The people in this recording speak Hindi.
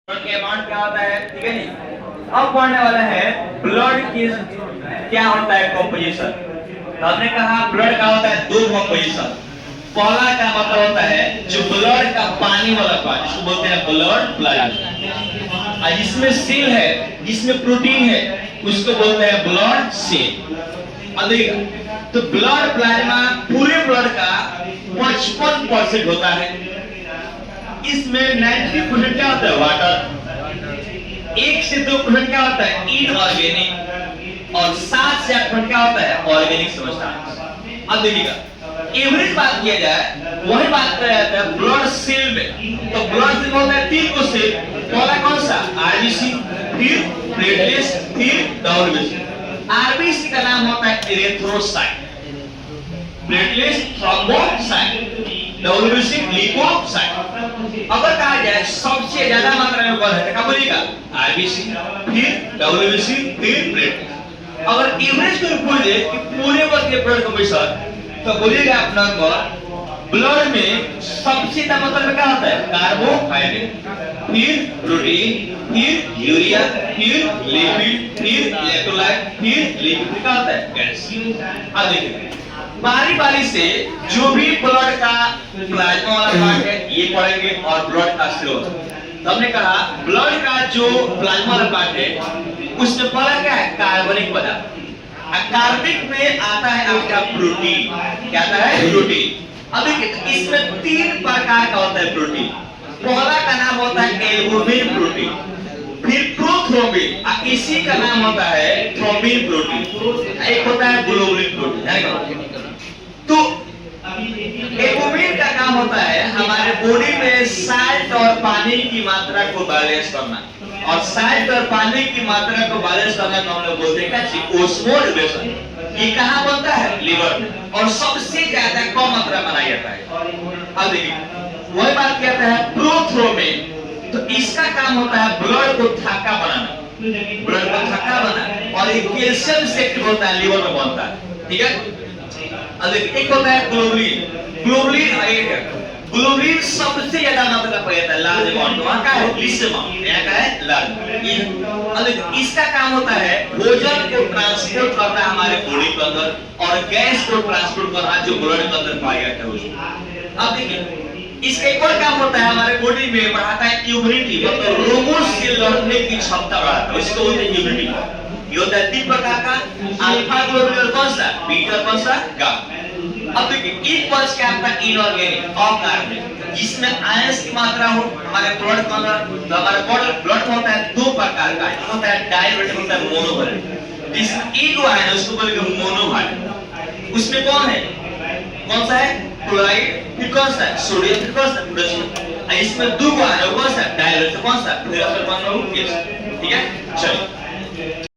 के अमाउंट क्या होता है, ठीक है जी। अब पढ़ने वाला है ब्लड की क्या होता है कंपोजिशन। तो हमने कहा ब्लड का होता है दो कंपोजिशन। पहला का मतलब होता है जो ब्लड का पानी वाला पार्ट, इसको बोलते हैं ब्लड प्लाज्मा। और जिसमें सेल है, जिसमें प्रोटीन है, उसको बोलते हैं ब्लड सेल। अब देखिए, तो ब्लड प्लाज्मा पूरे ब्लड का 55% होता है। इसमें 90% क्या होता है वाटर, 1 से 2% क्या होता है इनऑर्गेनिक, और 7 से 8% क्या होता है ऑर्गेनिक सब्सटेंस। अब देखिएगा, एवरेज बात किया जाए वही बात किया जाता है ब्लड सेल में। तो ब्लड सेल होता है 3 को सेल। पहला कौन सा आरबीसी, फिर प्लेटलेट्स, फिर डब्ल्यूबीसी। आरबीसी का नाम होता है erythrocyte, platelets thrombocyte, WBC leukocyte. अगर कहा जाए सबसे ज्यादा मात्रा में कौन है, क्या बोलिएगा आरबीसी, फिर डब्ल्यूबीसी, फिर प्लेटलेट्स। अगर एवरेज को बोले कि पूरे वर्ग के ब्लड कंपोजिशन, तो बोलिएगा आप नंबर ब्लड में सबसे ज्यादा मात्रा में क्या होता है कार्बोहाइड्रेट, फिर प्रोटीन, फिर यूरिया, फिर लिपिड, फिर इलेक्ट्रोलाइट, फिर लिपिड क्या होता है कैल्शियम। अब देखिए बारी बारी से जो भी ब्लड का प्लाज्मा वाला पार्ट है ये पढ़ेंगे और ब्लड का स्रोत। तो हमने कहा ब्लड का जो प्लाज्मा वाला पार्ट है उसमें पहला क्या है कार्बनिक पदार्थ। कार्बनिक में आता है आपका प्रोटीन, क्या आता है प्रोटीन। अब देखिए इसमें 3 प्रकार का होता है प्रोटीन। पहला का नाम होता है एल्बुमिन प्रोटीन, फिर प्रोथ्रोम्बिन, इसी का नाम होता है थ्रोम्बिन प्रोटीन, एक होता है ग्लोबुलिन प्रोटीन। तो एल्बुमिन का काम होता है हमारे बॉडी में साल्ट और पानी की मात्रा को बैलेंस करना, और साल्ट और पानी की मात्रा को बैलेंस करना को हम लोग बोलते हैं क्या ऑस्मोरेगुलेशन। ये कहाँ बनता है लिवर में, और सबसे ज्यादा कम मात्रा में बनाया जाता है। अब देखिए वही बात कहता है प्रोथ्रोम्बिन, तो इसका काम होता है ब्लड को थक्का बनाना, ब्लड को थक्का बनाना, और एक कैल्शियम से एक्टिव होता है लिवर में बनता है, ठीक है। अब देखिए एक होता है ग्लोबुलिन, ग्लोबुलिन सबसे ज्यादा मात्रा में रहता है लार्ज अमाउंट, वहां का है लिस्मम, यहाँ का है लार्ज। अब देखिए इसका काम होता है भोजन को ट्रांसपोर्ट करना हमारे बॉडी के अंदर, और गैस को ट्रांसपोर्ट करना जो ब्लड के अंदर पाया जाता है उसको। अब देखिए इसका एक और काम होता है हमारे बॉडी में बढ़ाता है इम्यूनिटी, मतलब रोगों से लड़ने की क्षमता बढ़ाता है, इसको बोलते हैं इम्यूनिटी। ये होता है 3 प्रकार का, अल्फा ग्लोबुलिन कौन सा, बीटा कौन सा, गामा। अब देखिए एक वर्ष क्या आता है इनऑर्गेनिक अकार्बनिक, जिसमें आयंस की मात्रा हो हमारे ब्लड के अंदर। तो हमारे ब्लड होता है 2 प्रकार का, एक होता है डायवैलेंट, होता है मोनोवैलेंट। जिसमें एक आयन उसको बोलेंगे मोनोवैलेंट। उसमें कौन है, कौन सा है क्लोराइड, फिर कौन सा सोडियम, फिर कौन सा पोटेशियम। इसमें 2 आयन कौन सा डायवैलेंट, कौन सा फिर असल कौन सा, ठीक है। चलिए